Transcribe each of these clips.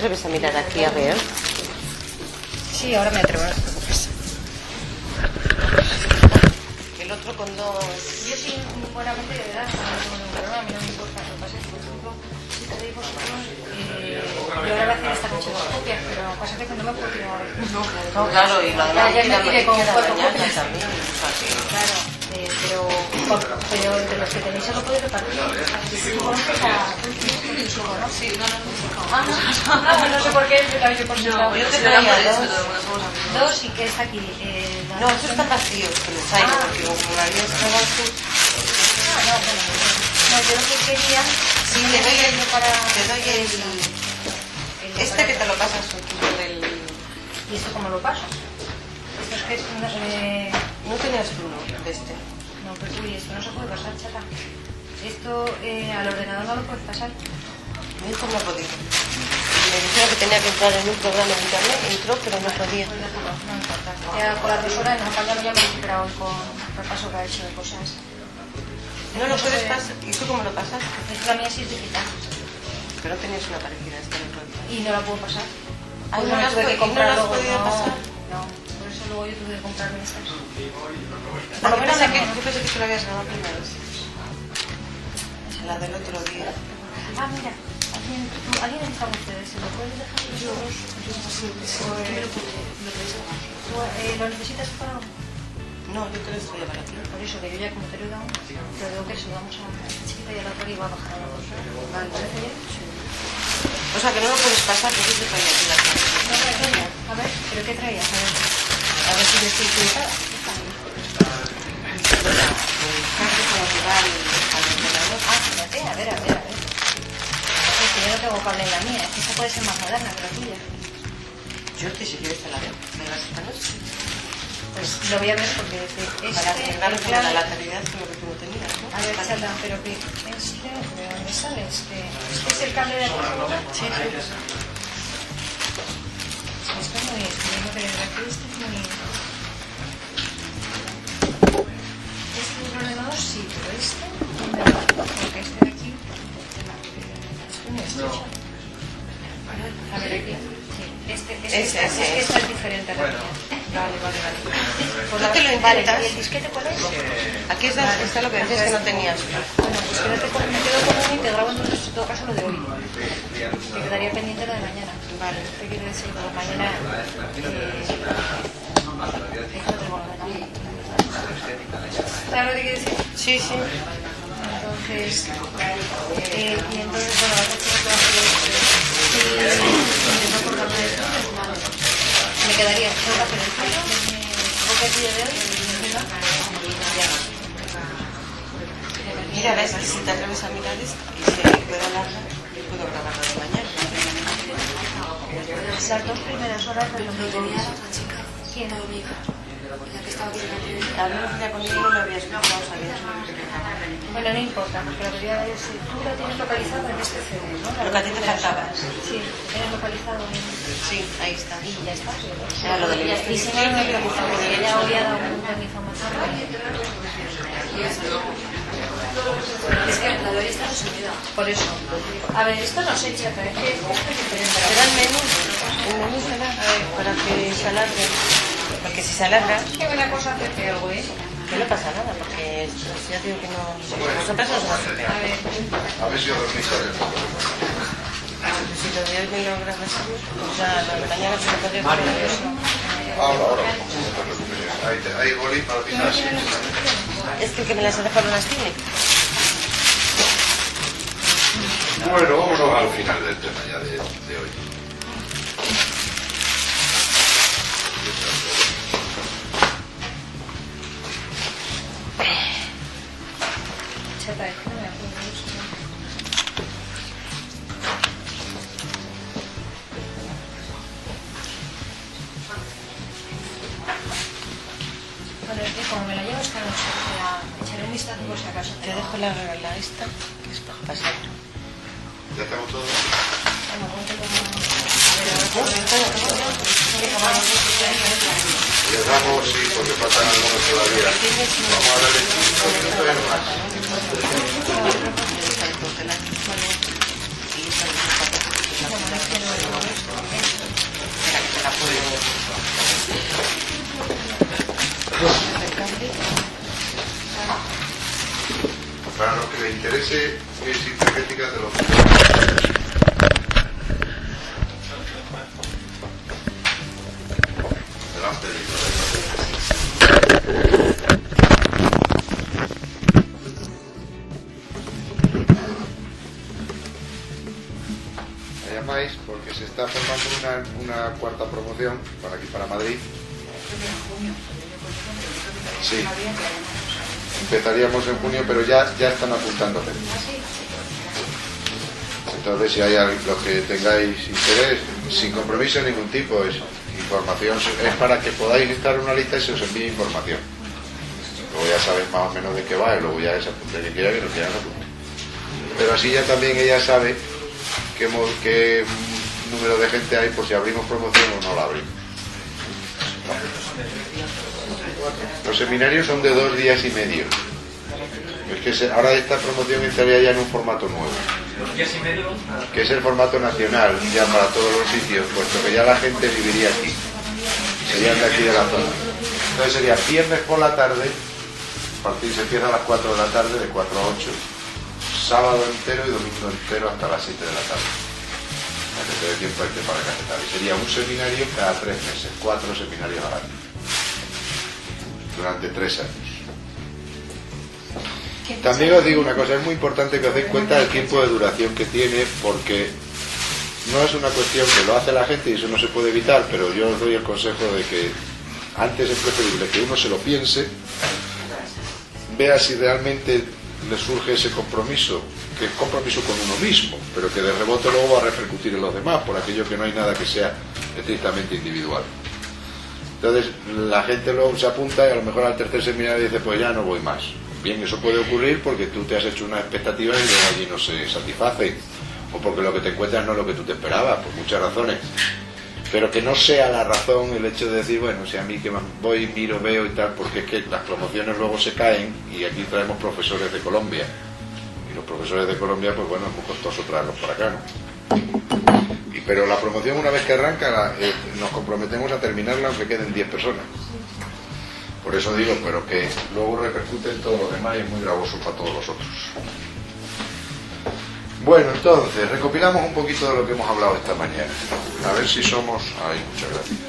atreves a mirar aquí a ver? Sí, ahora me atrevo, no te preocupes. El otro con dos... Yo sí, buenamente, de verdad, no tengo ningún problema, a mí no me importa. Lo que pasa es que, por ejemplo, si tenéis vosotros, yo ahora voy a hacer esta noche 2 copias, pero lo que pasa es que no me puedo tirar. No, claro, y la Ya me tiré con 4 mañana copias. también, o sea que... Claro, pero entre los que tenéis se lo podéis repartir. Si conoces a Chico, ¿no? Sí, no. No sé por qué, pero yo por No, yo te traía traía dos. dos y que está aquí. No, estos están vacíos, que los hay, porque como María estaba tú... No, yo lo que quería... Sí, te doy el... para... Te doy este que te lo pasas tú del... ¿Y esto cómo lo paso? Esto es que es... No tenías tú uno de este. No, pues uy, esto no se puede pasar, chata. Esto al ordenador no lo puedes pasar. Mi hijo no ha podido. Me dijeron que tenía que entrar en un programa de internet, entró, pero no podía. Pues déjalo, no importa. Ya con la profesora en Japón ya me he recuperado hoy con el repaso que ha hecho de cosas. No lo puedes pasar. ¿Y tú cómo lo pasas? Esto la mía sí es digital. Pero tenías una parecida esta en el otro día. Y no la puedo pasar. Ay, Pues no me las tuve que puedo- comprar no las luego, podía pasar. No, por eso luego yo tuve que comprarme estas. Por lo menos yo pensé que tú lo habías ganado primero. La del otro día. Ah, mira, ¿alguien está con ustedes? ¿Se lo puedes dejar? Yo ¿Lo necesitas para algo? No, yo creo que estoy para ti. Por eso, que yo ya como te lo he dado, te digo que se lo damos a esta chiquita y a la otra que iba a bajar a la cosa. Vale. ¿Te parece bien? O sea, que no lo puedes pasar, que sí te traía aquí la clase. No, traía. A ver, ¿pero qué traías? A ver si yo estoy utilizada. Casi como que va al ordenador. Ah, fíjate, a ver. Es que yo no tengo cable en la mía, es que esta puede ser más moderna que la tuya. Yo te si quieres te la veo. ¿Me vas esta noche? Pues lo voy a ver porque Para cerrar con la lateralidad con lo que tú no tenías, ¿no? A ver, Chata, pero que ¿de dónde sale este? ¿Este es el cable de aquí? Sí. Esto es muy extraño, pero de aquí este es muy... Este es el ordenador sí, pero este... ¿dónde va? Porque este de aquí... Esto no es estrecho. A ver, aquí. Sí, este es que esta es diferente a la mía. Vale. Pues ¿No te lo vale, intentas? ¿y el disquete cuál es? Aquí está lo que decías que no tenías. Bueno, pues me quedo con uno y te grabo entonces en todo caso lo de hoy. Te quedaría pendiente lo de mañana. Vale. Te quiero decir, porque mañana... ¿Sabes lo que quiero decir? Sí. Entonces, y entonces, bueno, las chicas que van a hacer si no cortarme de esto, pues nada. Me quedaría sola, pero el fallo, porque el día de hoy, Mira, ves que si te atreves a mirar esto y se puede alargar, yo puedo grabarlo de mañana. las 2 primeras horas de lo que tenía la otra chica. ¿Quién? La que estaba aquí en la entrevista. Al menos ya conmigo no me había escuchado, sabías lo que te faltaba. Bueno, no importa, porque la realidad es que tú la tienes localizado en este CD, ¿no? Lo que a ti te faltaba. Sí, tienes localizado en... Sí, ahí está. Y ya está. Era lo del Y si no, no me preocupa, porque ella había dado un montón de información. Es que la de hoy está resumida. Por eso. A ver, esto no sé, chata, es que esto es diferente. Será el menú será para que se alargue. Porque si se alarga, Qué buena cosa hacerte algo, ¿eh? que no pasa nada, porque ya digo que no... Nosotras nos va a A ver, A ver si yo dormí con el Si lo de hoy me lo grabas, o sea, lo de mañana se lo podría poner eso. ahora, no te preocupes. Hay boli para pisar así. Es que el que me las ha dejado las tiene. Bueno, vámonos al final del tema ya de hoy. chata, es que no me acuerdo mucho. Bueno, es que como me la llevo esta noche, echaré un vistazo por si acaso. Te dejo la esta, que es para pasar. ¿Ya tengo todo? Bueno, ponte como... Ya damos, sí, porque faltan algunos todavía. Vamos a darle 5 minutos más. Y Para los que les interese, es Sintergética de los... Delante de me llamáis porque se está formando una cuarta promoción para aquí, para Madrid. Sí. Empezaríamos en junio, pero ya están apuntando gente. Entonces, si hay los que tengáis interés, sin compromiso de ningún tipo, es información, es para que podáis instalar una lista y se os envíe información. Luego ya sabéis más o menos de qué va y luego ya es apunte que quiera, que no quiera, no apunte. Pero así ya también ella sabe qué número de gente hay por si abrimos promoción o no la abrimos. Los seminarios son de 2 días y medio. Es que ahora esta promoción estaría ya en un formato nuevo, que es el formato nacional ya para todos los sitios, puesto que ya la gente viviría aquí, serían de aquí de la zona. Entonces sería viernes por la tarde, se empieza a las 4 de la tarde, de 4 a 8, sábado entero y domingo entero hasta las 7 de la tarde, para que te dé tiempo para cajetar. Y sería un seminario cada 3 meses, 4 seminarios al año, durante 3 años. También os digo una cosa, es muy importante que os deis cuenta del tiempo de duración que tiene, porque no es una cuestión que lo hace la gente y eso no se puede evitar, pero yo os doy el consejo de que antes es preferible que uno se lo piense, vea si realmente le surge ese compromiso, que es compromiso con uno mismo, pero que de rebote luego va a repercutir en los demás, por aquello que no hay nada que sea estrictamente individual. Entonces la gente luego se apunta y a lo mejor al tercer seminario dice, pues ya no voy más. Bien, eso puede ocurrir porque tú te has hecho una expectativa y luego allí no se satisface, o porque lo que te encuentras no es lo que tú te esperabas, por muchas razones. Pero que no sea la razón el hecho de decir, bueno, si a mí que voy, miro, veo y tal, porque es que las promociones luego se caen y aquí traemos profesores de Colombia. Y los profesores de Colombia, pues bueno, es muy costoso traerlos para acá, ¿no? Pero la promoción, una vez que arranca, nos comprometemos a terminarla aunque queden 10 personas. Por eso digo, pero que luego repercute en todos los demás y es muy gravoso para todos los otros. Bueno, entonces, recopilamos un poquito de lo que hemos hablado esta mañana. A ver si somos... Ay, muchas gracias.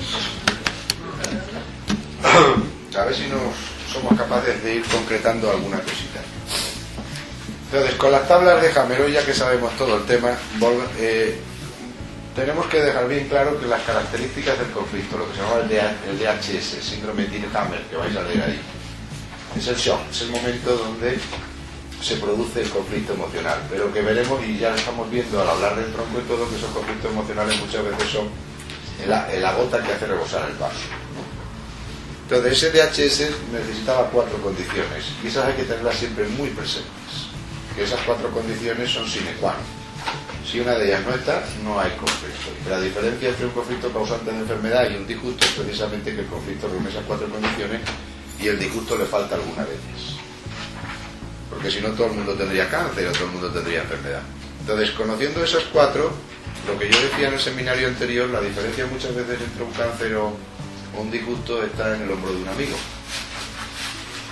A ver si somos capaces de ir concretando alguna cosita. Entonces, con las tablas de Hammer, ya que sabemos todo el tema, tenemos que dejar bien claro que las características del conflicto, lo que se llama el DHS, el síndrome Hammer, que vais a leer ahí, es el shock, es el momento donde se produce el conflicto emocional, pero que veremos, y ya lo estamos viendo al hablar del tronco y todo, que esos conflictos emocionales muchas veces son la gota que hace rebosar el vaso. Entonces ese DHS necesitaba 4 condiciones, y esas hay que tenerlas siempre muy presentes, que esas 4 condiciones son sine qua non. Si una de ellas no está, no hay conflicto. La diferencia entre un conflicto causante de enfermedad y un disgusto es precisamente que el conflicto reúne esas 4 condiciones y el disgusto le falta alguna de ellas. Porque si no, todo el mundo tendría cáncer o todo el mundo tendría enfermedad. Entonces, conociendo esas 4, lo que yo decía en el seminario anterior, la diferencia muchas veces entre un cáncer o un disgusto está en el hombro de un amigo,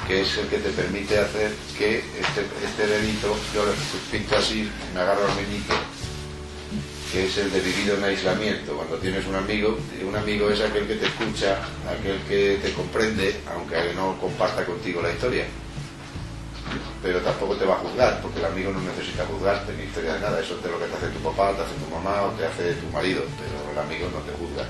que es el que te permite hacer que este dedito, yo lo pinto así, me agarro al meñique, que es el de vivido en aislamiento. Cuando tienes un amigo es aquel que te escucha, aquel que te comprende, aunque no comparta contigo la historia, pero tampoco te va a juzgar, porque el amigo no necesita juzgarte ni historia de nada. Eso es de lo que te hace tu papá, te hace tu mamá o te hace tu marido, pero el amigo no te juzga,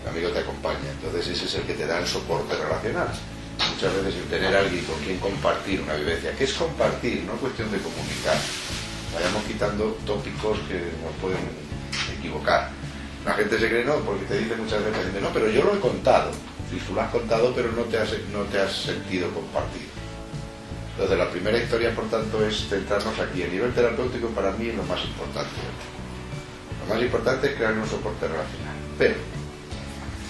el amigo te acompaña. Entonces ese es el que te da el soporte relacional. Muchas veces el tener a alguien con quien compartir una vivencia, que es compartir, no es cuestión de comunicar. Vayamos quitando tópicos que nos pueden equivocar. La gente se cree, no, porque te dice muchas veces, no, pero yo lo he contado. Si tú lo has contado, pero no te has sentido compartir. Entonces la primera historia, por tanto, es centrarnos aquí. A nivel terapéutico, para mí es lo más importante. Lo más importante es crear un soporte relacional. Pero,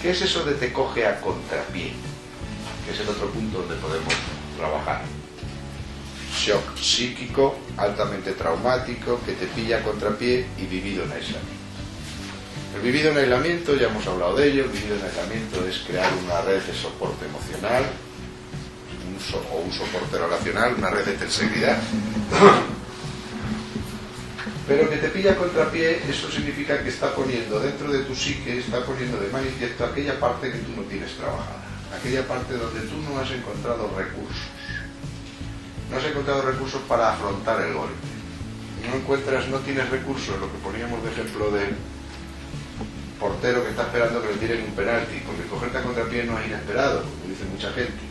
¿qué es eso de te coge a contrapié? Que es el otro punto donde podemos trabajar. Shock psíquico, altamente traumático, que te pilla a contrapié y vivido en aislamiento. El vivido en aislamiento, ya hemos hablado de ello, el vivido en aislamiento es crear una red de soporte emocional, un soporte relacional, una red de tenseguridad. Pero que te pilla a contrapié, eso significa que está poniendo dentro de tu psique, está poniendo de manifiesto aquella parte que tú no tienes trabajada, aquella parte donde tú no has encontrado recursos. No has encontrado recursos para afrontar el golpe. No tienes recursos, lo que poníamos de ejemplo del portero que está esperando que le tiren un penalti, porque cogerte a contrapié no es inesperado, como dice mucha gente.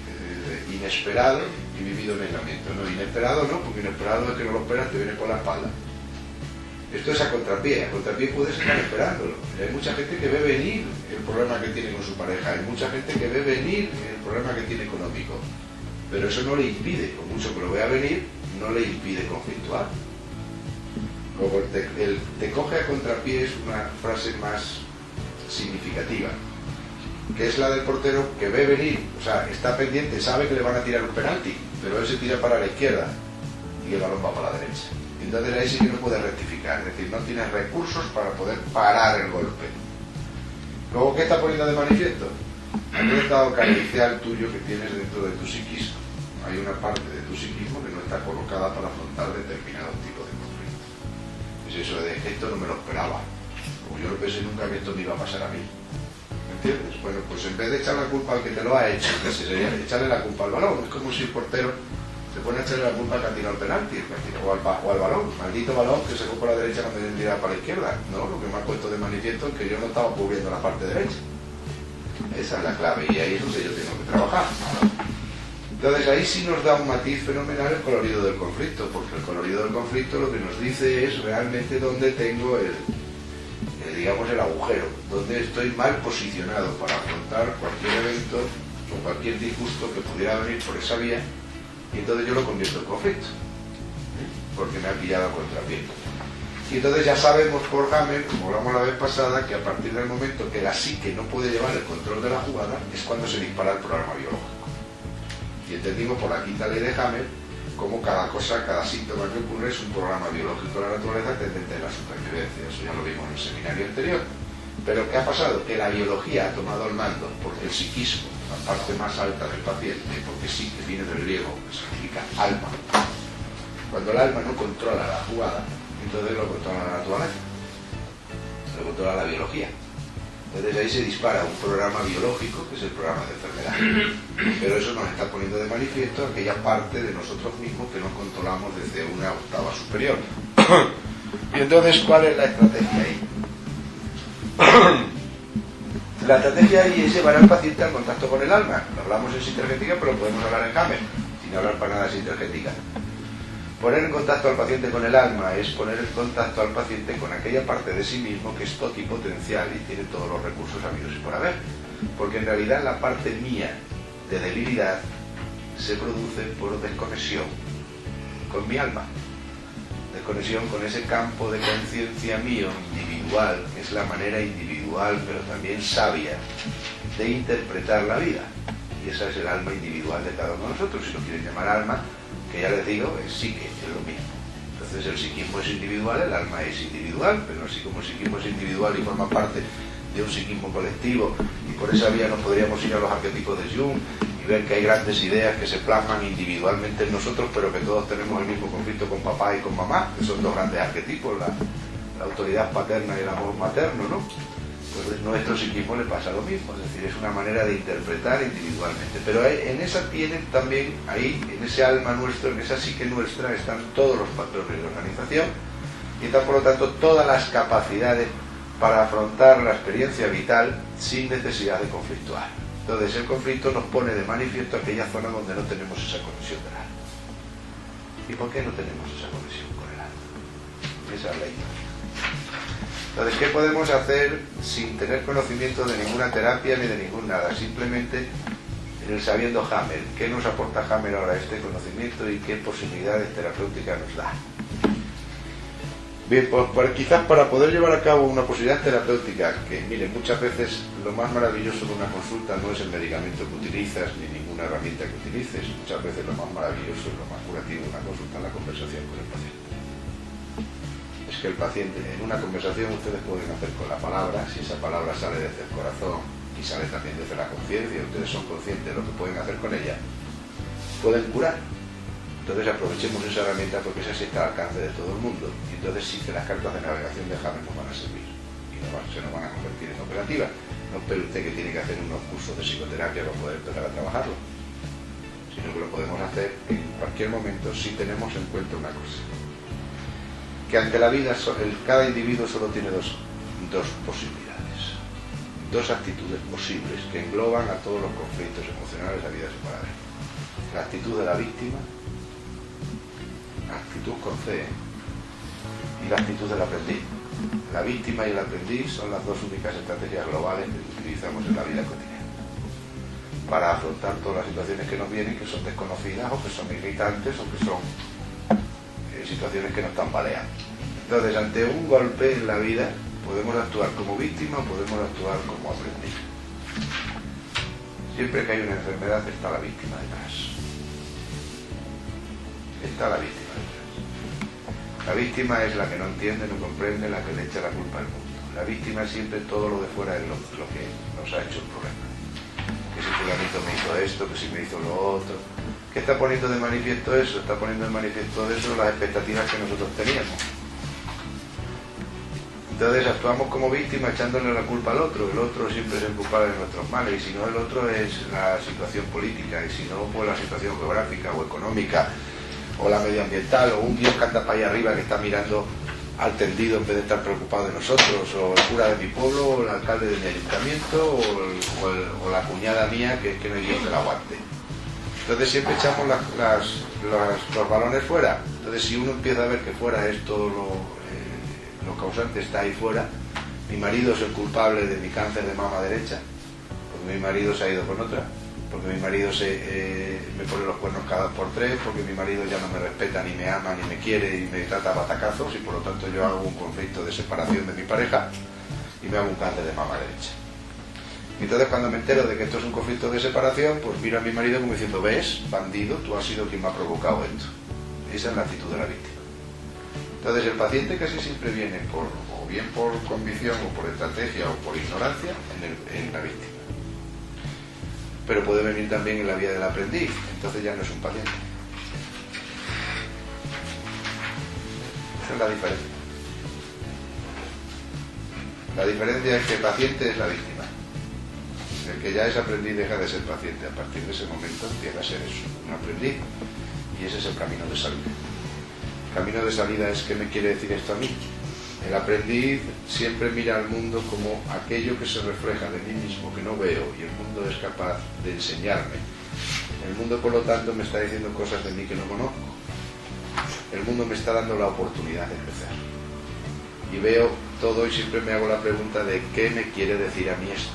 Inesperado y vivido negamiento. No, inesperado no, porque inesperado es que no lo esperas, te viene por la espalda. Esto es a contrapié puedes estar esperándolo. Hay mucha gente que ve venir el problema que tiene con su pareja, hay mucha gente que ve venir el problema que tiene económico, pero eso no le impide, con mucho que lo vea venir, no le impide conflictuar. Luego el te coge a contrapié es una frase más significativa, que es la del portero que ve venir, o sea, está pendiente, sabe que le van a tirar un penalti, pero él se tira para la izquierda y el balón va para la derecha. Entonces ahí sí que no puede rectificar, es decir, no tienes recursos para poder parar el golpe. Luego, ¿qué está poniendo de manifiesto? Aquel estado carencial tuyo que tienes dentro de tu psiquismo. Hay una parte de tu psiquismo que no está colocada para afrontar determinados tipos de conflictos. Es eso de que esto no me lo esperaba, como yo no pensé nunca que esto me iba a pasar a mí. ¿Me entiendes? Bueno, pues en vez de echar la culpa al que te lo ha hecho, que sería echarle la culpa al balón. Es como si el portero se pone a echarle la culpa que ha tirado el penalti, o al balón, maldito balón que se fue por la derecha cuando yo tiraba para la izquierda. No, lo que me ha puesto de manifiesto es que yo no estaba cubriendo la parte derecha. Esa es la clave y ahí es donde yo tengo que trabajar. Entonces ahí sí nos da un matiz fenomenal el colorido del conflicto, porque el colorido del conflicto lo que nos dice es realmente dónde tengo digamos el agujero, donde estoy mal posicionado para afrontar cualquier evento o cualquier disgusto que pudiera venir por esa vía. Y entonces yo lo convierto en conflicto, porque me ha pillado a contrapié. Y entonces ya sabemos por Hammer, como hablamos la vez pasada, que a partir del momento que la psique no puede llevar el control de la jugada, es cuando se dispara el programa biológico. Y entendimos por la quinta ley de Hammer, cómo cada cosa, cada síntoma que ocurre es un programa biológico de la naturaleza tendente a la supervivencia. Eso ya lo vimos en el seminario anterior. Pero ¿qué ha pasado? Que la biología ha tomado el mando, porque el psiquismo, la parte más alta del paciente, porque sí, que viene del griego, que significa alma. Cuando el alma no controla la jugada, entonces lo controla la naturaleza, lo controla la biología. Entonces ahí se dispara un programa biológico, que es el programa de enfermedad. Pero eso nos está poniendo de manifiesto aquella parte de nosotros mismos que no controlamos desde una octava superior. Y entonces, ¿cuál es la estrategia ahí? La estrategia ahí es llevar al paciente al contacto con el alma. Lo hablamos en sintergética, pero lo podemos hablar en Hammer, sin hablar para nada de sintergética. Poner en contacto al paciente con el alma es poner en contacto al paciente con aquella parte de sí mismo que es totipotencial y tiene todos los recursos habidos y por haber. Porque en realidad la parte mía de debilidad se produce por desconexión con mi alma. Desconexión con ese campo de conciencia mío individual, que es la manera individual pero también sabia de interpretar la vida. Y esa es el alma individual de cada uno de nosotros. Si lo quieren llamar alma, que ya les digo, es psique, es lo mismo. Entonces el psiquismo es individual, el alma es individual, pero así como el psiquismo es individual y forma parte de un psiquismo colectivo, y por esa vía nos podríamos ir a los arquetipos de Jung y ver que hay grandes ideas que se plasman individualmente en nosotros, pero que todos tenemos el mismo conflicto con papá y con mamá, que son dos grandes arquetipos, la autoridad paterna y el amor materno, ¿no? Pues nuestro psiquismo le pasa lo mismo, es decir, es una manera de interpretar individualmente. Pero en esa tienen también, ahí, en ese alma nuestro, en esa psique nuestra, están todos los patrones de organización y están, por lo tanto, todas las capacidades para afrontar la experiencia vital sin necesidad de conflictuar. Entonces, el conflicto nos pone de manifiesto aquella zona donde no tenemos esa conexión del alma. ¿Y por qué no tenemos esa conexión con el alma? Esa es la idea. Entonces, ¿qué podemos hacer sin tener conocimiento de ninguna terapia ni de ningún nada? Simplemente en el sabiendo Hammer. ¿Qué nos aporta Hammer ahora este conocimiento y qué posibilidades terapéuticas nos da? Bien, pues quizás para poder llevar a cabo una posibilidad terapéutica, que miren, muchas veces lo más maravilloso de una consulta no es el medicamento que utilizas ni ninguna herramienta que utilices. Muchas veces lo más maravilloso y lo más curativo de una consulta es la conversación con el paciente. Es que el paciente, en una conversación ustedes pueden hacer con la palabra, si esa palabra sale desde el corazón y sale también desde la conciencia, ustedes son conscientes de lo que pueden hacer con ella, pueden curar. Entonces aprovechemos esa herramienta porque esa sí está al alcance de todo el mundo. Y entonces sí que las cartas de navegación de Hammett nos van a servir y se nos van a convertir en operativas. No espere usted que tiene que hacer unos cursos de psicoterapia para poder empezar a trabajarlo, sino que lo podemos hacer en cualquier momento si tenemos en cuenta una cosa, que ante la vida cada individuo solo tiene dos posibilidades, dos actitudes posibles que engloban a todos los conflictos emocionales de la vida separada: la actitud de la víctima, actitud con C, y la actitud del aprendiz. La víctima y el aprendiz son las dos únicas estrategias globales que utilizamos en la vida cotidiana para afrontar todas las situaciones que nos vienen, que son desconocidas o que son irritantes o que son situaciones que nos tambalean. Entonces, ante un golpe en la vida podemos actuar como víctima o podemos actuar como aprendiz. Siempre que hay una enfermedad está la víctima detrás. Está la víctima detrás. La víctima es la que no entiende, no comprende, la que le echa la culpa al mundo. La víctima es siempre todo lo de fuera es lo que nos ha hecho el problema. Que si fulanito me hizo esto, que si me hizo lo otro. ¿Qué está poniendo de manifiesto eso? Está poniendo de manifiesto eso las expectativas que nosotros teníamos. Entonces actuamos como víctima echándole la culpa al otro. El otro siempre es el culpable de nuestros males, y si no, el otro es la situación política, y si no, pues la situación geográfica o económica, o la medioambiental, o un Dios que anda para allá arriba que está mirando al tendido en vez de estar preocupado de nosotros, o el cura de mi pueblo, o el alcalde de mi ayuntamiento, o la cuñada mía que no hay Dios que la aguante. Entonces siempre echamos los balones fuera. Entonces si uno empieza a ver que fuera es todo lo causante está ahí fuera, mi marido es el culpable de mi cáncer de mama derecha, porque mi marido se ha ido con otra, porque mi marido me pone los cuernos cada 2 por 3, porque mi marido ya no me respeta, ni me ama, ni me quiere, y me trata a batacazos, y por lo tanto yo hago un conflicto de separación de mi pareja y me hago un cáncer de mama derecha. Y entonces cuando me entero de que esto es un conflicto de separación, pues miro a mi marido como diciendo: ¿ves, bandido? Tú has sido quien me ha provocado esto. Esa es la actitud de la víctima. Entonces el paciente casi siempre viene o bien por convicción o por estrategia o por ignorancia en la víctima. Pero puede venir también en la vía del aprendiz, entonces ya no es un paciente. Esa es la diferencia. La diferencia es que el paciente es la víctima. El que ya es aprendiz deja de ser paciente. A partir de ese momento empieza a ser eso, un aprendiz. Y ese es el camino de salida. El camino de salida es: ¿qué me quiere decir esto a mí? El aprendiz siempre mira al mundo como aquello que se refleja de mí mismo, que no veo, y el mundo es capaz de enseñarme. El mundo, por lo tanto, me está diciendo cosas de mí que no conozco. El mundo me está dando la oportunidad de crecer. Y veo todo y siempre me hago la pregunta de ¿qué me quiere decir a mí esto?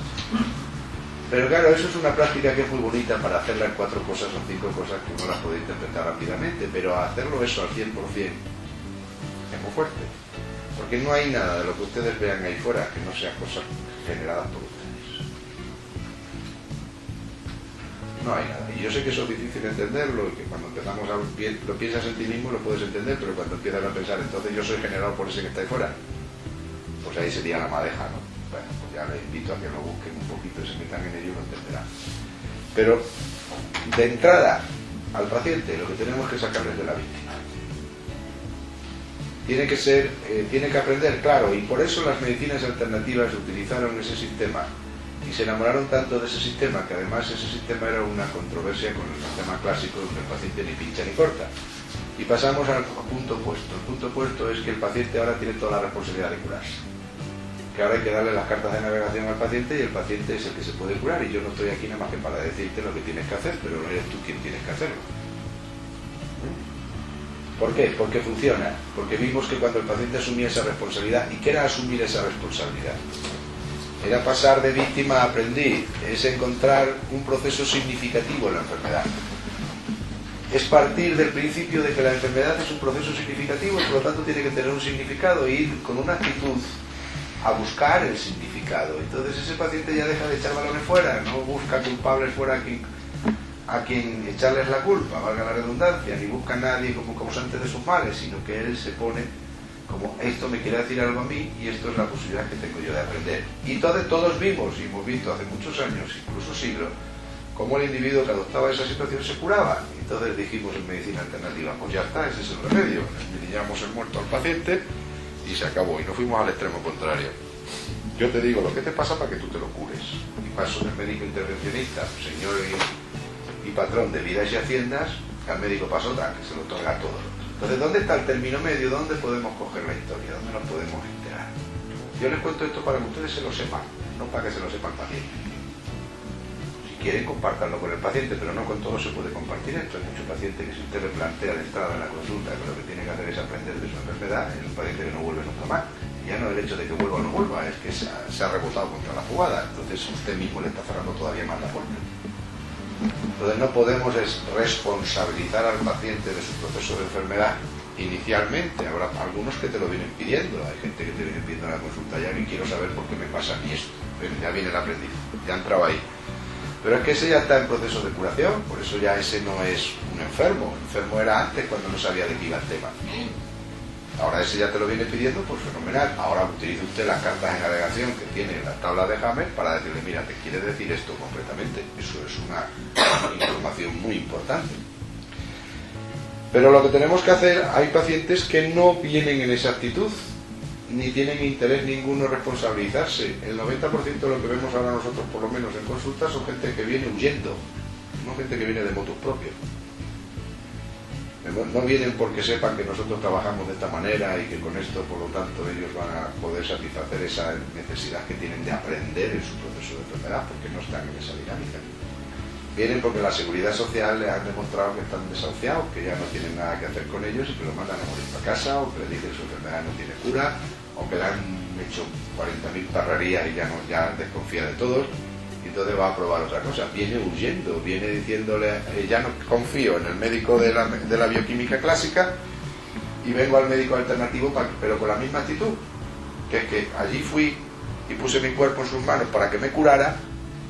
Pero claro, eso es una práctica que es muy bonita para hacerla en 4 cosas o 5 cosas que uno las puede interpretar rápidamente, pero hacerlo eso al 100% es muy fuerte. Porque no hay nada de lo que ustedes vean ahí fuera que no sea cosas generadas por ustedes. No hay nada. Y yo sé que eso es difícil entenderlo, y que cuando empezamos lo piensas en ti mismo lo puedes entender, pero cuando empiezas a pensar, entonces yo soy generado por ese que está ahí fuera, pues ahí sería la madeja, ¿no? Bueno, pues ya les invito a que lo busquen un poquito y se metan en ello y lo entenderán. Pero de entrada al paciente lo que tenemos que sacarles de la víctima. Tiene que aprender, claro, y por eso las medicinas alternativas utilizaron ese sistema y se enamoraron tanto de ese sistema, que además ese sistema era una controversia con el sistema clásico, donde el paciente ni pincha ni corta. Y pasamos al punto opuesto. El punto opuesto es que el paciente ahora tiene toda la responsabilidad de curarse. Que ahora hay que darle las cartas de navegación al paciente, y el paciente es el que se puede curar, y yo no estoy aquí nada más que para decirte lo que tienes que hacer, pero no eres tú quien tienes que hacerlo. ¿Por qué? Porque funciona. Porque vimos que cuando el paciente asumía esa responsabilidad, ¿y qué era asumir esa responsabilidad? Era pasar de víctima a aprendiz, es encontrar un proceso significativo en la enfermedad. Es partir del principio de que la enfermedad es un proceso significativo y por lo tanto tiene que tener un significado, e ir con una actitud a buscar el significado. Entonces ese paciente ya deja de echar balones fuera, no busca culpables fuera a quien echarles la culpa, valga la redundancia, ni busca a nadie como causante de sus males, sino que él se pone como: esto me quiere decir algo a mí y esto es la posibilidad que tengo yo de aprender. Y entonces todos vimos, y hemos visto hace muchos años, incluso siglos, cómo el individuo que adoptaba esa situación se curaba. Entonces dijimos en medicina alternativa, pues ya está, ese es el remedio. Miramos el muerto al paciente y se acabó, y no fuimos al extremo contrario. Yo te digo lo que te pasa para que tú te lo cures. Y paso del médico intervencionista, señor y patrón de vidas y haciendas, al médico pasota, que se lo otorga todo. Entonces, ¿dónde está el término medio? ¿Dónde podemos coger la historia? ¿Dónde nos podemos enterar? Yo les cuento esto para que ustedes se lo sepan, no para que se lo sepa el paciente. Si quieren, compártanlo con el paciente, pero no con todo se puede compartir esto. Hay muchos pacientes que si usted le plantea de entrada en la consulta que lo que tiene que hacer es aprender de su enfermedad, es un paciente que no vuelve nunca más. Ya no es el hecho de que vuelva o no vuelva, es que se ha rebotado contra la jugada. Entonces usted mismo le está cerrando todavía más la puerta. Entonces no podemos responsabilizar al paciente de su proceso de enfermedad inicialmente. Habrá algunos que te lo vienen pidiendo. Hay gente que te viene pidiendo en la consulta ya que quiero saber por qué me pasa a mí esto. Pero ya viene el aprendiz, ya ha entrado ahí. Pero es que ese ya está en proceso de curación, por eso ya ese no es un enfermo. El enfermo era antes cuando no sabía de qué iba el tema. Ahora ese ya te lo viene pidiendo, pues fenomenal. Ahora utiliza usted las cartas de navegación que tiene la tabla de Hammer para decirle, mira, te quiere decir esto concretamente. Eso es una información muy importante. Pero lo que tenemos que hacer, hay pacientes que no vienen en esa actitud, ni tienen interés ninguno en responsabilizarse. El 90% de lo que vemos ahora nosotros, por lo menos en consultas, son gente que viene huyendo, no gente que viene de motus propios. No vienen porque sepan que nosotros trabajamos de esta manera y que con esto, por lo tanto, ellos van a poder satisfacer esa necesidad que tienen de aprender en su proceso de enfermedad, porque no están en esa dinámica. Vienen porque la seguridad social les han demostrado que están desahuciados, que ya no tienen nada que hacer con ellos y que los mandan a morir para casa, o que les dicen que su enfermedad no tiene cura, o que le han hecho 40.000 parrerías y ya desconfía de todos. Entonces va a probar otra cosa, viene huyendo, viene diciéndole, ya no confío en el médico de la bioquímica clásica y vengo al médico alternativo, pero con la misma actitud, que es que allí fui y puse mi cuerpo en sus manos para que me curara,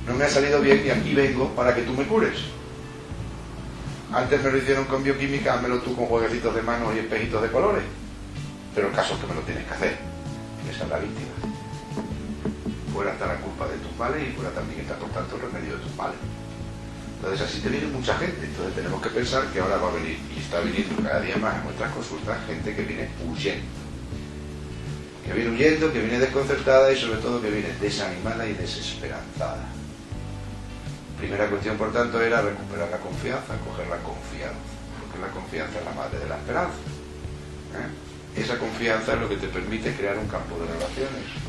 no me ha salido bien y aquí vengo para que tú me cures. Antes me lo hicieron con bioquímica, házmelo tú con jueguecitos de manos y espejitos de colores, pero el caso es que me lo tienes que hacer, y esa es la víctima. Fuera está la culpa de tus males y fuera también está por tanto el remedio de tus males. Entonces así te viene mucha gente. Entonces tenemos que pensar que ahora va a venir, y está viniendo cada día más en nuestras consultas, gente que viene huyendo. Que viene huyendo, que viene desconcertada y sobre todo que viene desanimada y desesperanzada. Primera cuestión, por tanto, era recuperar la confianza, coger la confianza. Porque la confianza es la madre de la esperanza. Esa confianza es lo que te permite crear un campo de relaciones.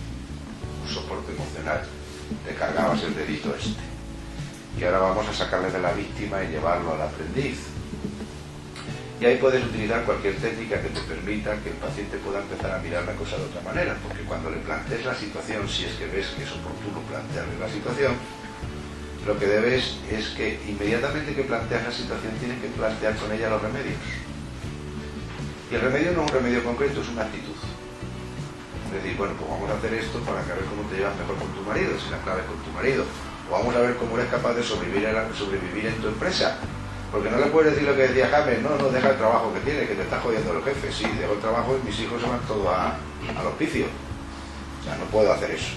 Soporte emocional, te cargabas el dedito este y ahora vamos a sacarle de la víctima y llevarlo al aprendiz, y ahí puedes utilizar cualquier técnica que te permita que el paciente pueda empezar a mirar la cosa de otra manera, porque cuando le plantees la situación, si es que ves que es oportuno plantearle la situación, lo que debes es que inmediatamente que planteas la situación tienes que plantear con ella los remedios, y el remedio no es un remedio concreto, es una actitud. Decir, bueno, pues vamos a hacer esto para que a ver cómo te llevas mejor con tu marido, si la clave es con tu marido, o vamos a ver cómo eres capaz de sobrevivir en tu empresa, porque no le puedes decir lo que decía James, no, deja el trabajo que tienes, que te está jodiendo el jefe. Sí, dejo el trabajo y mis hijos se van todos al hospicio, o sea, no puedo hacer eso.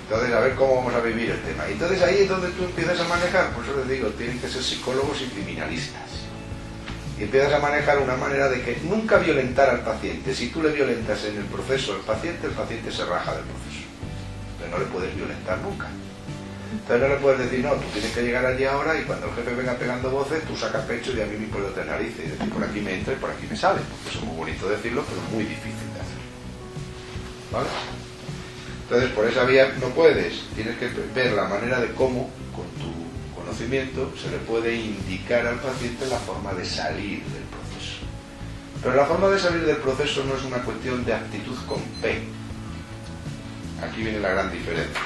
Entonces, a ver cómo vamos a vivir el tema. Y entonces ahí es donde tú empiezas a manejar, por eso les digo, tienen que ser psicólogos y criminalistas. Y empiezas a manejar una manera de que nunca violentar al paciente. Si tú le violentas en el proceso al paciente, el paciente se raja del proceso. Pero no le puedes violentar nunca. Entonces no le puedes decir, no, tú tienes que llegar allí ahora y cuando el jefe venga pegando voces, tú sacas pecho y a mí me puedo tener narices. Y decir, por aquí me entra y por aquí me sale. Porque eso es muy bonito decirlo, pero muy difícil de hacer. ¿Vale? Entonces por esa vía no puedes. Tienes que ver la manera de cómo, con tu conocimiento, se le puede indicar al paciente la forma de salir del proceso. Pero la forma de salir del proceso no es una cuestión de actitud con P. Aquí viene la gran diferencia.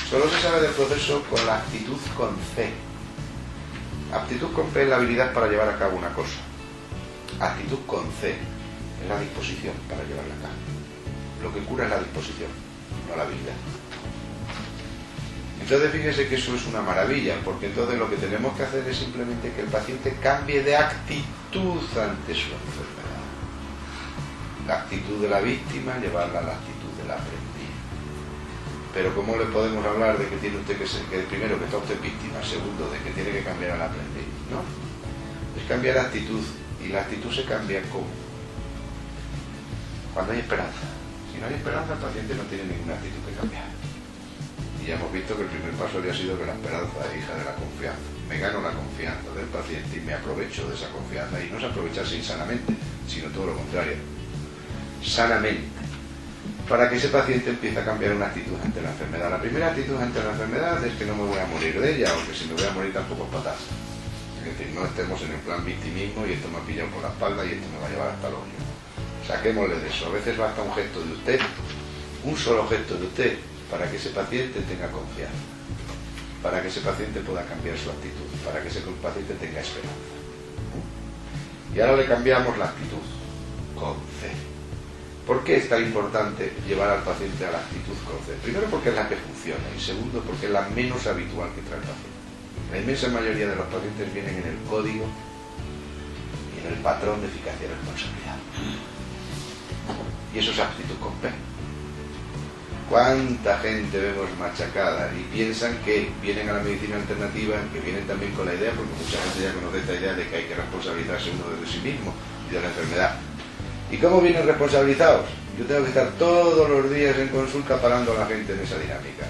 Solo se sabe del proceso con la actitud con C. Actitud con P es la habilidad para llevar a cabo una cosa. Actitud con C es la disposición para llevarla a cabo. Lo que cura es la disposición, no la habilidad. Entonces fíjese que eso es una maravilla, porque entonces lo que tenemos que hacer es simplemente que el paciente cambie de actitud ante su enfermedad. La actitud de la víctima, llevarla a la actitud del aprendiz. Pero ¿cómo le podemos hablar de que tiene usted que ser, que primero que está usted víctima, segundo de que tiene que cambiar al aprendiz? No, es cambiar la actitud, y la actitud se cambia cuando hay esperanza. Si no hay esperanza, el paciente no tiene ninguna actitud que cambiar. Y ya hemos visto que el primer paso había sido que la esperanza es hija de la confianza. Me gano la confianza del paciente y me aprovecho de esa confianza, y no es aprovecharse insanamente, sino todo lo contrario, sanamente, para que ese paciente empiece a cambiar una actitud ante la enfermedad. La primera actitud ante la enfermedad es que no me voy a morir de ella, aunque si me voy a morir tampoco es fatal. Es decir, no estemos en el plan victimismo y esto me ha pillado por la espalda y esto me va a llevar hasta el hoyo. Saquémosle de eso. A veces basta un gesto de usted, un solo gesto de usted, para que ese paciente tenga confianza, para que ese paciente pueda cambiar su actitud, para que ese paciente tenga esperanza. Y ahora le cambiamos la actitud con C. ¿Por qué es tan importante llevar al paciente a la actitud con C? Primero porque es la que funciona, y segundo porque es la menos habitual que trae el paciente. La inmensa mayoría de los pacientes vienen en el código y en el patrón de eficacia y responsabilidad. Y eso es actitud con P. ¿Cuánta gente vemos machacada y piensan que vienen a la medicina alternativa, que vienen también con la idea, porque mucha gente ya conoce esta idea de que hay que responsabilizarse uno de sí mismo y de la enfermedad? ¿Y cómo vienen responsabilizados? Yo tengo que estar todos los días en consulta parando a la gente en esa dinámica.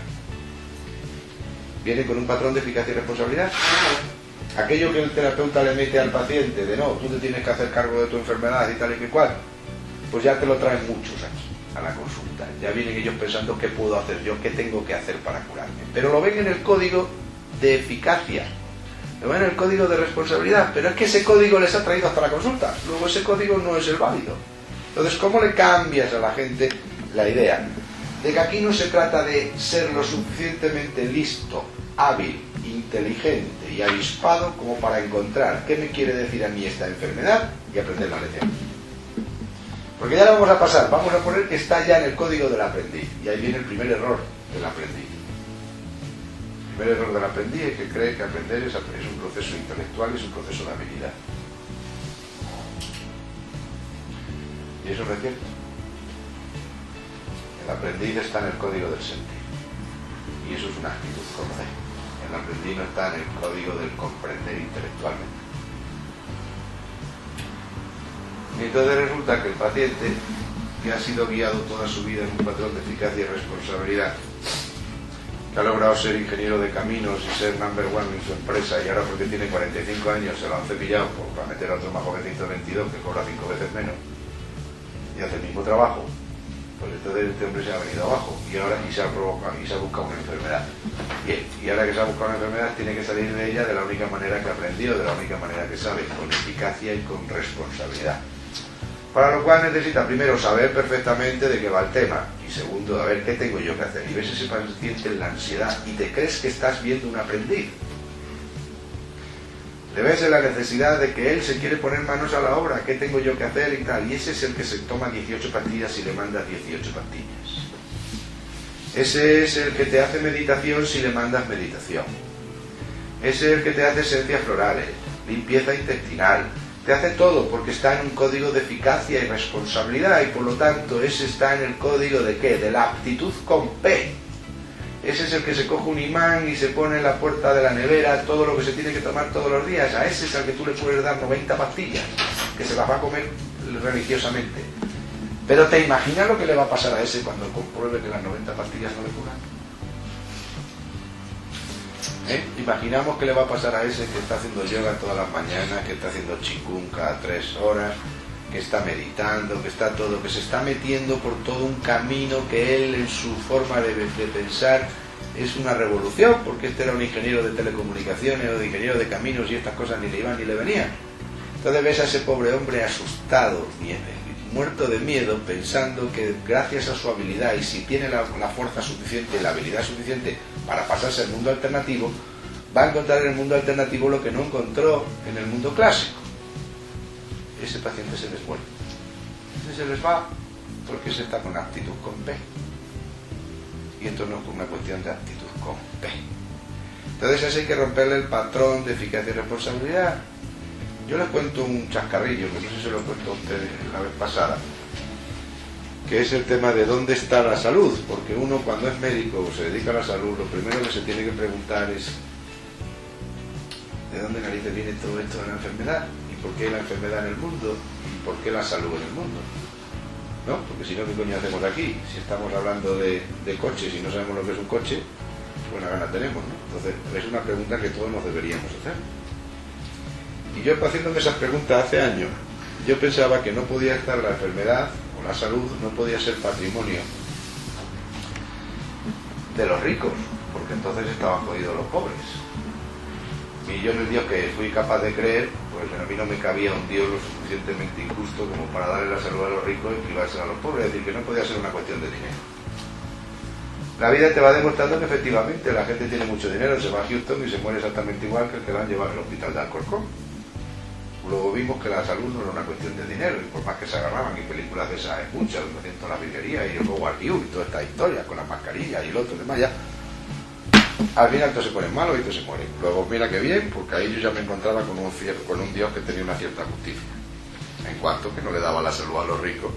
¿Vienen con un patrón de eficacia y responsabilidad? Aquello que el terapeuta le mete al paciente de no, tú te tienes que hacer cargo de tu enfermedad y tal y que cual, pues ya te lo traen muchos aquí a la consulta. Ya vienen ellos pensando qué puedo hacer yo, qué tengo que hacer para curarme. Pero lo ven en el código de eficacia, lo ven en el código de responsabilidad, pero es que ese código les ha traído hasta la consulta. Luego ese código no es el válido. Entonces, ¿cómo le cambias a la gente la idea de que aquí no se trata de ser lo suficientemente listo, hábil, inteligente y avispado como para encontrar qué me quiere decir a mí esta enfermedad y aprender la lección? Porque ya lo vamos a pasar, vamos a poner que está ya en el código del aprendiz, y ahí viene el primer error del aprendiz. El primer error del aprendiz es que cree que aprender es un proceso intelectual, es un proceso de habilidad. Y eso no es cierto. El aprendiz está en el código del sentir, y eso es una actitud con C. El aprendiz no está en el código del comprender intelectualmente. Y entonces resulta que el paciente, que ha sido guiado toda su vida en un patrón de eficacia y responsabilidad, que ha logrado ser ingeniero de caminos y ser number one en su empresa, y ahora porque tiene 45 años se lo han cepillado para meter a otro más jovencito de 22 que cobra 5 veces menos y hace el mismo trabajo, pues entonces este hombre se ha venido abajo y ahora se ha buscado una enfermedad. Bien, y ahora que se ha buscado una enfermedad tiene que salir de ella de la única manera que aprendió, de la única manera que sabe, con eficacia y con responsabilidad. Para lo cual necesita primero saber perfectamente de qué va el tema, y segundo, a ver qué tengo yo que hacer. Y ves ese paciente en la ansiedad y te crees que estás viendo un aprendiz. Le ves en la necesidad de que él se quiere poner manos a la obra, qué tengo yo que hacer y tal. Y ese es el que se toma 18 pastillas y le manda 18 pastillas. Ese es el que te hace meditación si le mandas meditación. Ese es el que te hace esencias florales, limpieza intestinal. Te hace todo porque está en un código de eficacia y responsabilidad, y por lo tanto ese está en el código de ¿qué? De la aptitud con P. Ese es el que se coge un imán y se pone en la puerta de la nevera todo lo que se tiene que tomar todos los días. A ese es al que tú le puedes dar 90 pastillas, que se las va a comer religiosamente. Pero ¿te imaginas lo que le va a pasar a ese cuando compruebe que las 90 pastillas no le curan? Imaginamos que le va a pasar a ese que está haciendo yoga todas las mañanas, que está haciendo qigong cada 3 horas, que está meditando, que está todo, que se está metiendo por todo un camino que él en su forma de pensar es una revolución, porque este era un ingeniero de telecomunicaciones o de ingeniero de caminos y estas cosas ni le iban ni le venían. Entonces ves a ese pobre hombre asustado, muerto de miedo, pensando que gracias a su habilidad, y si tiene la fuerza suficiente, la habilidad suficiente para pasarse al mundo alternativo, va a encontrar en el mundo alternativo lo que no encontró en el mundo clásico. Ese paciente se les vuelve. Ese se les va porque se está con actitud con P. Y esto no es una cuestión de actitud con P. Entonces así hay que romperle el patrón de eficacia y responsabilidad. Yo les cuento un chascarrillo, que no sé si se lo cuento a ustedes la vez pasada. que es el tema de dónde está la salud, porque uno cuando es médico o se dedica a la salud, lo primero que se tiene que preguntar es ¿de dónde narices viene todo esto de la enfermedad? ¿Y por qué la enfermedad en el mundo? ¿Y por qué la salud en el mundo? ¿No? Porque si no, ¿qué coño hacemos aquí? Si estamos hablando de coches y no sabemos lo que es un coche, buena gana tenemos, ¿no? Entonces, es una pregunta que todos nos deberíamos hacer. Y yo, haciéndome esas preguntas hace años, yo pensaba que no podía estar la enfermedad o la salud, no podía ser patrimonio de los ricos, porque entonces estaban jodidos los pobres. Y yo en el Dios que fui capaz de creer, pues a mí no me cabía un Dios lo suficientemente injusto como para darle la salud a los ricos y privársela a los pobres, es decir, que no podía ser una cuestión de dinero. La vida te va demostrando que efectivamente la gente tiene mucho dinero, se va a Houston y se muere exactamente igual que el que la han llevado al hospital de Alcorcón. Luego vimos que la salud no era una cuestión de dinero, y por más que se agarraban, y películas de esas hay muchas, donde hacen toda la virguería y el Howard Hughes y toda esta historia con las mascarillas y el otro y demás, ya. Al final todos se ponen malos y todos se mueren. Luego mira que bien, porque ahí yo ya me encontraba con un Dios que tenía una cierta justicia, en cuanto que no le daba la salud a los ricos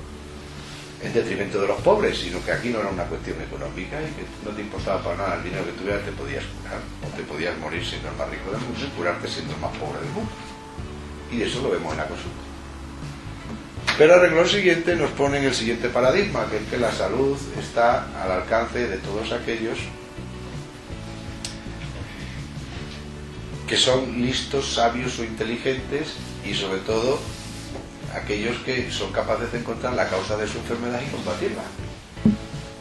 en detrimento de los pobres, sino que aquí no era una cuestión económica y que no te importaba para nada el dinero que tuvieras, te podías curar, o te podías morir siendo el más rico del mundo y curarte siendo el más pobre del mundo. Y eso lo vemos en la consulta. Pero al renglón siguiente nos ponen el siguiente paradigma, que es que la salud está al alcance de todos aquellos que son listos, sabios o inteligentes, y sobre todo aquellos que son capaces de encontrar la causa de su enfermedad y combatirla.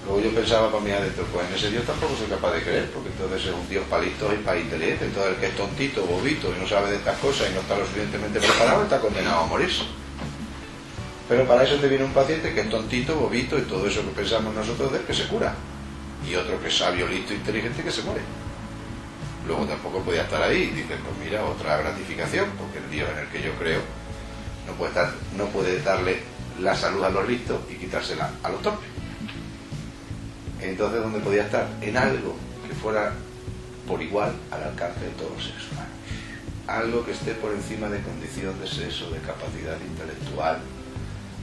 Luego yo pensaba para mí adentro, pues en ese Dios tampoco soy capaz de creer, porque entonces es un Dios para listos y para inteligentes. Entonces el que es tontito, bobito y no sabe de estas cosas y no está lo suficientemente preparado, está condenado a morirse. Pero para eso te viene un paciente que es tontito, bobito y todo eso que pensamos nosotros de él, que se cura, y otro que es sabio, listo, inteligente, que se muere. Luego tampoco podía estar ahí. Dicen, pues mira, otra gratificación, porque el Dios en el que yo creo no puede darle la salud a los listos y quitársela a los torpes. Entonces, ¿dónde podía estar? En algo que fuera por igual al alcance de todos los seres humanos. Algo que esté por encima de condición de sexo, de capacidad intelectual,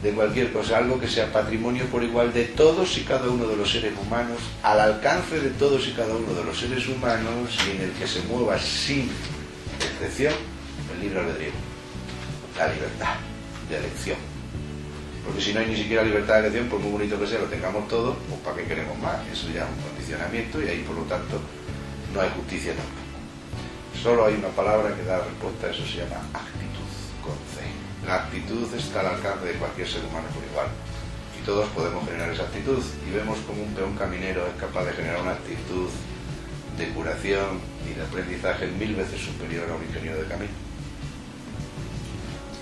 de cualquier cosa, algo que sea patrimonio por igual de todos y cada uno de los seres humanos, al alcance de todos y cada uno de los seres humanos, y en el que se mueva sin excepción el libre albedrío, la libertad de elección. Porque si no hay ni siquiera libertad de elección, por muy bonito que sea, lo tengamos todo, pues ¿para qué queremos más? Eso ya es un condicionamiento y ahí por lo tanto no hay justicia tampoco. Solo hay una palabra que da respuesta a eso, se llama actitud, con C. La actitud está al alcance de cualquier ser humano por igual, y todos podemos generar esa actitud, y vemos como un peón caminero es capaz de generar una actitud de curación y de aprendizaje 1000 veces superior a un ingeniero de camino.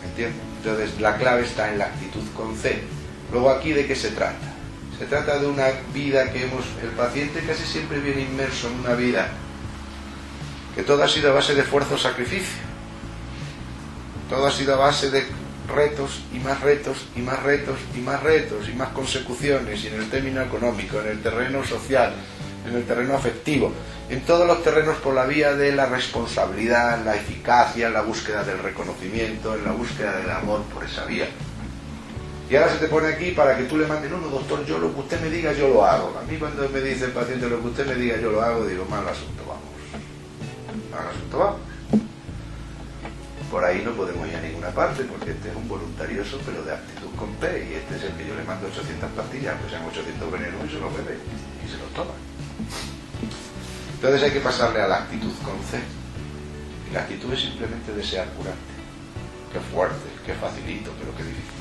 ¿Entiendes? Entonces la clave está en la actitud con C. Luego aquí, ¿de qué se trata? Se trata de una vida que el paciente casi siempre viene inmerso en una vida que todo ha sido a base de esfuerzo, sacrificio. Todo ha sido a base de retos y más retos y más retos y más retos y más consecuciones, y en el término económico, en el terreno social, en el terreno afectivo, en todos los terrenos por la vía de la responsabilidad, la eficacia, en la búsqueda del reconocimiento, en la búsqueda del amor por esa vía. Y ahora se te pone aquí para que tú le mandes, no, doctor, yo lo que usted me diga yo lo hago. A mí cuando me dice el paciente lo que usted me diga yo lo hago, digo, mal asunto, vamos. Mal asunto, vamos. Por ahí no podemos ir a ninguna parte, porque este es un voluntarioso, pero de actitud con P, y este es el que yo le mando 800 pastillas, pues sean 800 venenos, y se los bebe, y se los toma. Entonces hay que pasarle a la actitud con C. Y la actitud es simplemente desear curarte. Qué fuerte, qué facilito, pero qué difícil.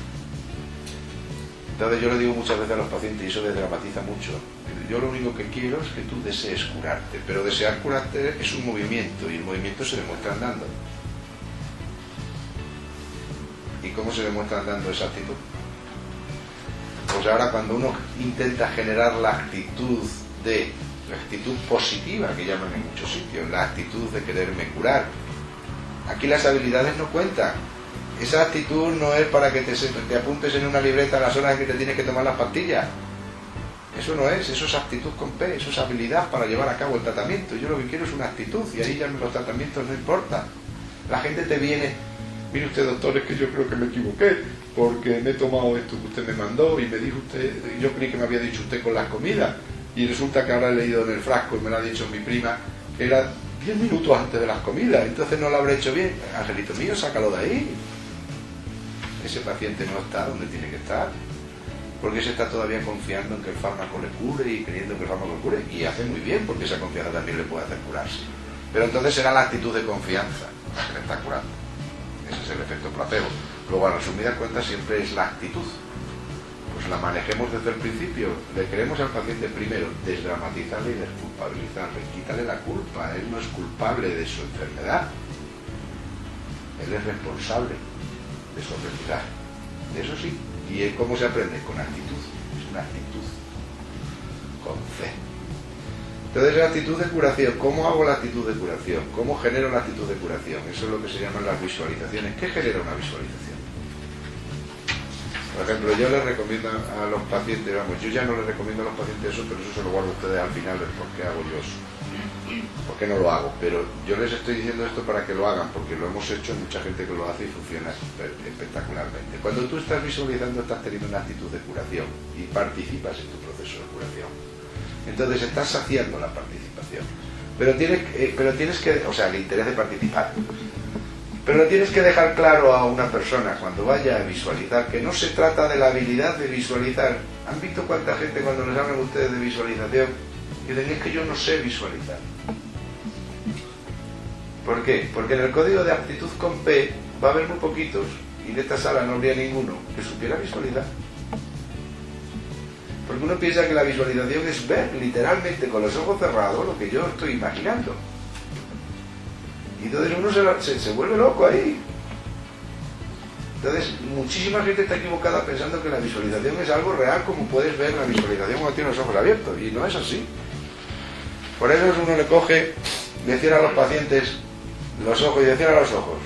Entonces yo le digo muchas veces a los pacientes, y eso les dramatiza mucho, yo lo único que quiero es que tú desees curarte, pero desear curarte es un movimiento, y el movimiento se demuestra andando. ¿Y cómo se demuestra andando esa actitud? Pues ahora cuando uno intenta generar la actitud positiva, que llaman en muchos sitios, la actitud de quererme curar, aquí las habilidades no cuentan. Esa actitud no es para que te apuntes en una libreta a las horas en que te tienes que tomar las pastillas. Eso no es, eso es actitud con P, eso es habilidad para llevar a cabo el tratamiento. Yo lo que quiero es una actitud, y ahí ya los tratamientos no importan. La gente te viene mire usted, doctor, es que yo creo que me equivoqué, porque me he tomado esto que usted me mandó y me dijo usted, yo creí que me había dicho usted con las comidas, y resulta que ahora he leído en el frasco y me lo ha dicho mi prima, que era 10 minutos antes de las comidas, entonces no lo habré hecho bien. Angelito mío, sácalo de ahí. Ese paciente no está donde tiene que estar, porque se está todavía confiando en que el fármaco le cure y creyendo que el fármaco le cure, y hace muy bien, porque esa confianza también le puede hacer curarse. Pero entonces será la actitud de confianza la que le está curando. Ese es el efecto placebo. Luego, a resumidas cuentas, siempre es la actitud. Pues la manejemos desde el principio. Le queremos al paciente primero desdramatizarle y desculpabilizarle, quítale la culpa. Él no es culpable de su enfermedad, él es responsable de su aprendizaje. Eso sí. ¿Y cómo se aprende? Con actitud. Es una actitud con fe. Entonces, la actitud de curación. ¿Cómo hago la actitud de curación? ¿Cómo genero la actitud de curación? Eso es lo que se llaman las visualizaciones. ¿Qué genera una visualización? Por ejemplo, yo les recomiendo a los pacientes, vamos, yo ya no les recomiendo a los pacientes eso, pero eso se lo guardo a ustedes al final, del por qué hago yo eso. ¿Por qué no lo hago? Pero yo les estoy diciendo esto para que lo hagan, porque lo hemos hecho, mucha gente que lo hace y funciona espectacularmente. Cuando tú estás visualizando, estás teniendo una actitud de curación y participas en tu proceso de curación. Entonces estás saciando la participación. Pero tienes que, o sea, el interés de participar. Pero tienes que dejar claro a una persona cuando vaya a visualizar que no se trata de la habilidad de visualizar. ¿Han visto cuánta gente cuando les hablan ustedes de visualización dicen es que yo no sé visualizar? ¿Por qué? Porque en el código de aptitud con P va a haber muy poquitos, y de esta sala no habría ninguno que supiera visualizar. Porque uno piensa que la visualización es ver literalmente con los ojos cerrados lo que yo estoy imaginando. Y entonces uno se vuelve loco ahí. Entonces, muchísima gente está equivocada pensando que la visualización es algo real, como puedes ver la visualización cuando tienes los ojos abiertos. Y no es así. Por eso uno le coge, le cierra a los pacientes los ojos y le cierra los ojos.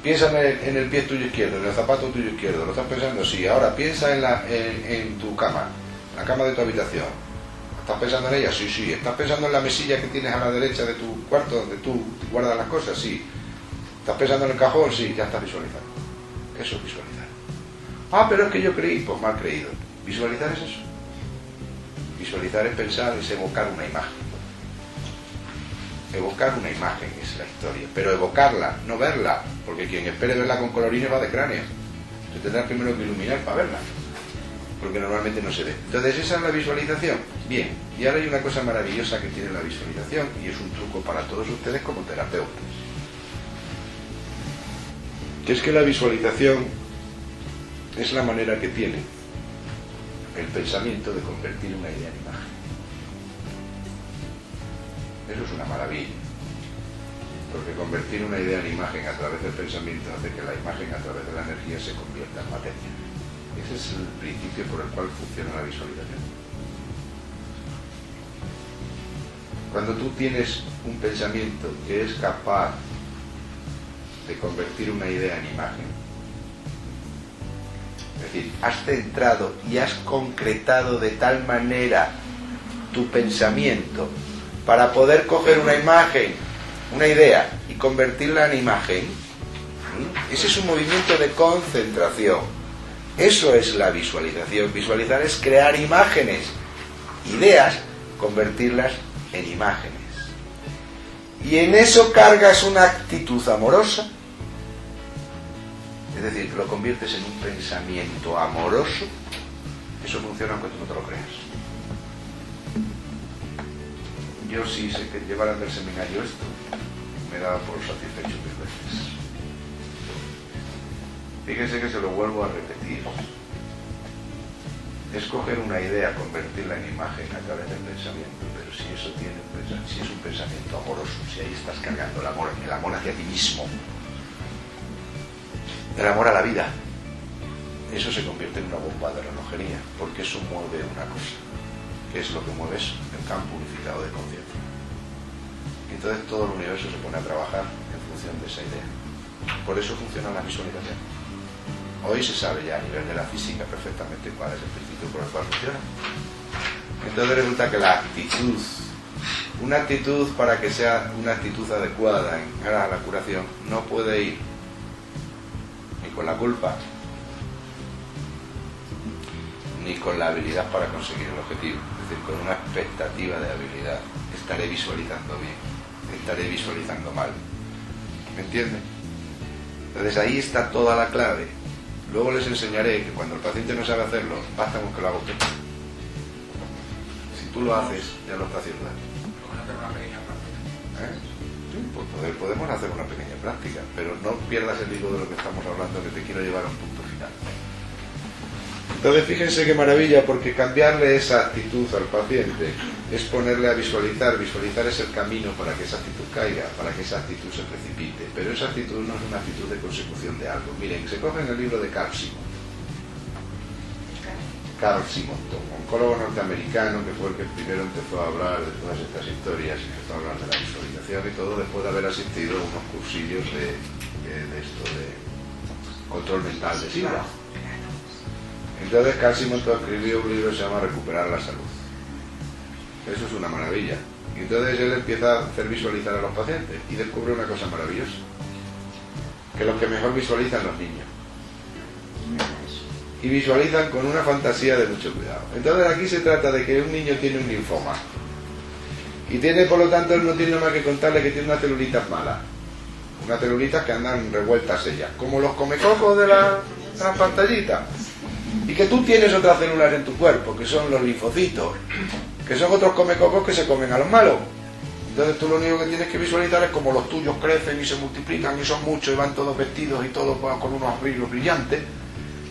Piensa en el pie tuyo izquierdo, en el zapato tuyo izquierdo. ¿Lo estás pensando? Sí. Ahora piensa en tu cama, la cama de tu habitación. ¿Estás pensando en ella? Sí, sí. ¿Estás pensando en la mesilla que tienes a la derecha de tu cuarto, donde tú guardas las cosas? Sí. ¿Estás pensando en el cajón? Sí, ya estás visualizando. Eso es visualizar. Ah, pero es que yo creí. Pues mal creído. Visualizar es eso. Visualizar es pensar, es evocar una imagen. Evocar una imagen es la historia. Pero evocarla, no verla. Porque quien espere verla con colorines va de cráneo. Se tendrá primero que iluminar para verla. Porque normalmente no se ve. Entonces esa es la visualización. Bien, y ahora hay una cosa maravillosa que tiene la visualización, y es un truco para todos ustedes como terapeutas, que es que la visualización es la manera que tiene el pensamiento de convertir una idea en imagen. Eso es una maravilla, porque convertir una idea en imagen a través del pensamiento hace que la imagen a través de la energía se convierta en materia. Ese es el principio por el cual funciona la visualización. Cuando tú tienes un pensamiento que es capaz de convertir una idea en imagen, es decir, has centrado y has concretado de tal manera tu pensamiento para poder coger una imagen, una idea, y convertirla en imagen, ese es un movimiento de concentración. Eso es la visualización. Visualizar es crear imágenes, ideas, convertirlas en imágenes. Y en eso cargas una actitud amorosa, es decir, lo conviertes en un pensamiento amoroso. Eso funciona aunque tú no te lo creas. Yo sí sé que llevaran del seminario esto, me daba por satisfecho 1000 veces. Fíjense que se lo vuelvo a repetir. Escoger una idea, convertirla en imagen a través del pensamiento, pero si eso tiene si es un pensamiento amoroso, si ahí estás cargando el amor hacia ti mismo, el amor a la vida, eso se convierte en una bomba de relojería, porque eso mueve una cosa. ¿Qué es lo que mueve eso? El campo unificado de conciencia. Entonces todo el universo se pone a trabajar en función de esa idea. Por eso funciona la visualización. Hoy se sabe ya a nivel de la física perfectamente cuál es el principio por el cual funciona. Entonces resulta que la actitud Una actitud, para que sea una actitud adecuada en aras a la curación, no puede ir ni con la culpa, ni con la habilidad para conseguir el objetivo. Es decir, con una expectativa de habilidad. Estaré visualizando bien, estaré visualizando mal. ¿Me entienden? Entonces ahí está toda la clave. Luego les enseñaré que cuando el paciente no sabe hacerlo, basta con que lo haga usted. Si tú lo haces, ya lo está haciendo. Sí, pues podemos hacer una pequeña práctica, pero no pierdas el hilo de lo que estamos hablando, que te quiero llevar a un punto final. Entonces fíjense qué maravilla, porque cambiarle esa actitud al paciente es ponerle a visualizar. Visualizar es el camino para que esa actitud caiga, para que esa actitud se precipite, pero esa actitud no es una actitud de consecución de algo. Miren, se cogen el libro de Carl Simon. Carl Simonton, oncólogo norteamericano, que fue el que primero empezó a hablar de todas estas historias y empezó a hablar de la visualización y todo, después de haber asistido a unos cursillos de control mental de SIDA. Entonces Carl Simonton escribió un libro que se llama Recuperar la salud. Eso es una maravilla. Y entonces él empieza a hacer visualizar a los pacientes y descubre una cosa maravillosa, que los que mejor visualizan los niños. Y visualizan con una fantasía de mucho cuidado. Entonces aquí se trata de que un niño tiene un linfoma y tiene, por lo tanto, él no tiene más que contarle que tiene unas celulitas malas, unas celulitas que andan revueltas ellas, como los comecocos de la pantallita, y que tú tienes otras células en tu cuerpo, que son los linfocitos, que son otros comecocos que se comen a los malos. Entonces tú lo único que tienes que visualizar es como los tuyos crecen y se multiplican y son muchos y van todos vestidos y todos con unos brillos brillantes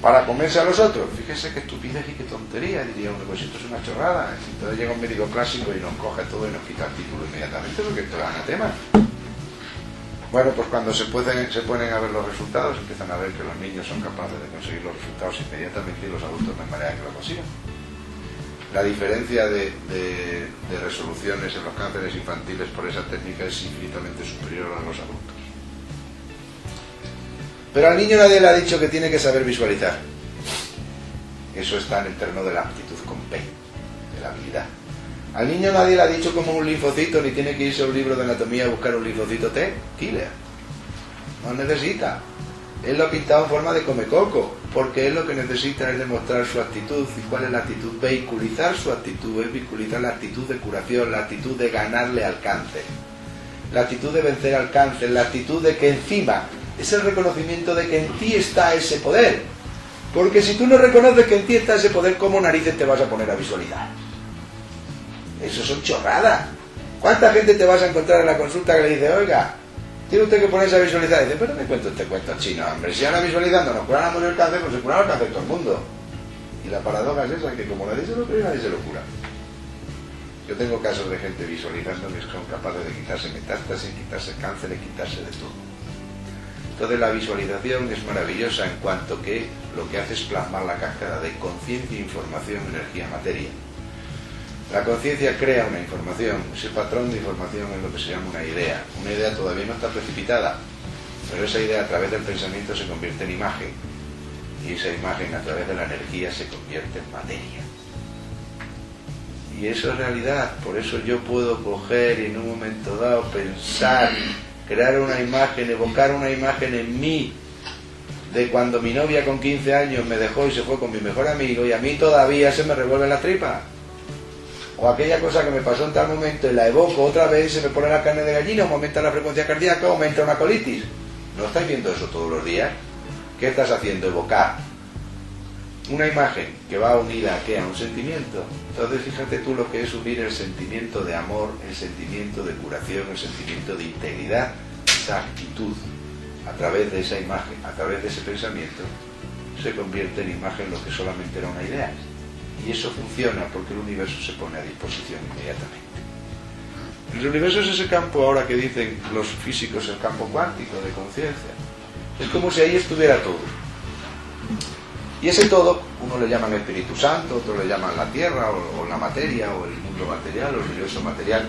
para comerse a los otros. Fíjese qué estupidez y qué tontería, diría uno, pues esto es una chorrada. Entonces llega un médico clásico y nos coge todo y nos quita el título inmediatamente, porque esto es anatema. Bueno, pues cuando se ponen a ver los resultados, empiezan a ver que los niños son capaces de conseguir los resultados inmediatamente y los adultos no hay manera que lo consigan. La diferencia de resoluciones en los cánceres infantiles por esa técnica es infinitamente superior a los adultos. Pero al niño nadie le ha dicho que tiene que saber visualizar. Eso está en el terreno de la aptitud con P, de la habilidad. Al niño nadie le ha dicho como un linfocito, ni tiene que irse a un libro de anatomía a buscar un linfocito T, killer. No necesita. Él lo ha pintado en forma de comecoco, porque él lo que necesita es demostrar su actitud. ¿Y cuál es la actitud? Vehiculizar su actitud, es vehiculizar la actitud de curación, la actitud de ganarle al cáncer, la actitud de vencer al cáncer, la actitud de que encima es el reconocimiento de que en ti está ese poder. Porque si tú no reconoces que en ti está ese poder, ¿cómo narices te vas a poner a visualizar? Eso son chorradas. ¿Cuánta gente te vas a encontrar en la consulta que le dice, oiga, tiene usted que ponerse a visualizar? Y dice, pero me cuento este cuento chino, hombre. Si ahora visualizando nos curáramos el cáncer, pues se curaba el cáncer todo el mundo. Y la paradoja es esa, que como nadie se lo cree, nadie se lo cura. Yo tengo casos de gente visualizando que son capaces de quitarse metástasis, quitarse cáncer y quitarse de todo. Entonces la visualización es maravillosa en cuanto que lo que hace es plasmar la cascada de conciencia, información, energía, materia. La conciencia crea una información, ese patrón de información es lo que se llama una idea. Una idea todavía no está precipitada, pero esa idea a través del pensamiento se convierte en imagen, y esa imagen a través de la energía se convierte en materia. Y eso es realidad, por eso yo puedo coger y en un momento dado pensar, crear una imagen, evocar una imagen en mí de cuando mi novia con 15 años me dejó y se fue con mi mejor amigo y a mí todavía se me revuelven las tripas. O aquella cosa que me pasó en tal momento y la evoco otra vez y se me pone la carne de gallina, o me aumenta la frecuencia cardíaca o me entra una colitis. ¿No estáis viendo eso todos los días? ¿Qué estás haciendo? Evocar una imagen que va unida ¿a qué? A un sentimiento. Entonces fíjate tú lo que es unir el sentimiento de amor, el sentimiento de curación, el sentimiento de integridad, esa actitud, a través de esa imagen, a través de ese pensamiento, se convierte en imagen lo que solamente era una idea. Y eso funciona porque el universo se pone a disposición inmediatamente. El universo es ese campo ahora que dicen los físicos, el campo cuántico de conciencia. Es como si ahí estuviera todo. Y ese todo, uno le llaman Espíritu Santo, otro le llaman la Tierra, o la materia, o el mundo material, o el universo material.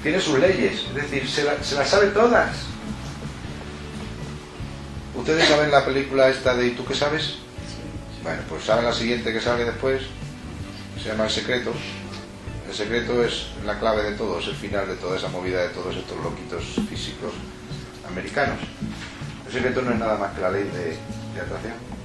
Tiene sus leyes, es decir, se las sabe todas. ¿Ustedes saben la película esta de ¿Y tú qué sabes? Bueno, pues saben la siguiente que sale después, se llama El Secreto. El secreto es la clave de todo, es el final de toda esa movida de todos estos loquitos físicos americanos. El secreto no es nada más que la ley de atracción.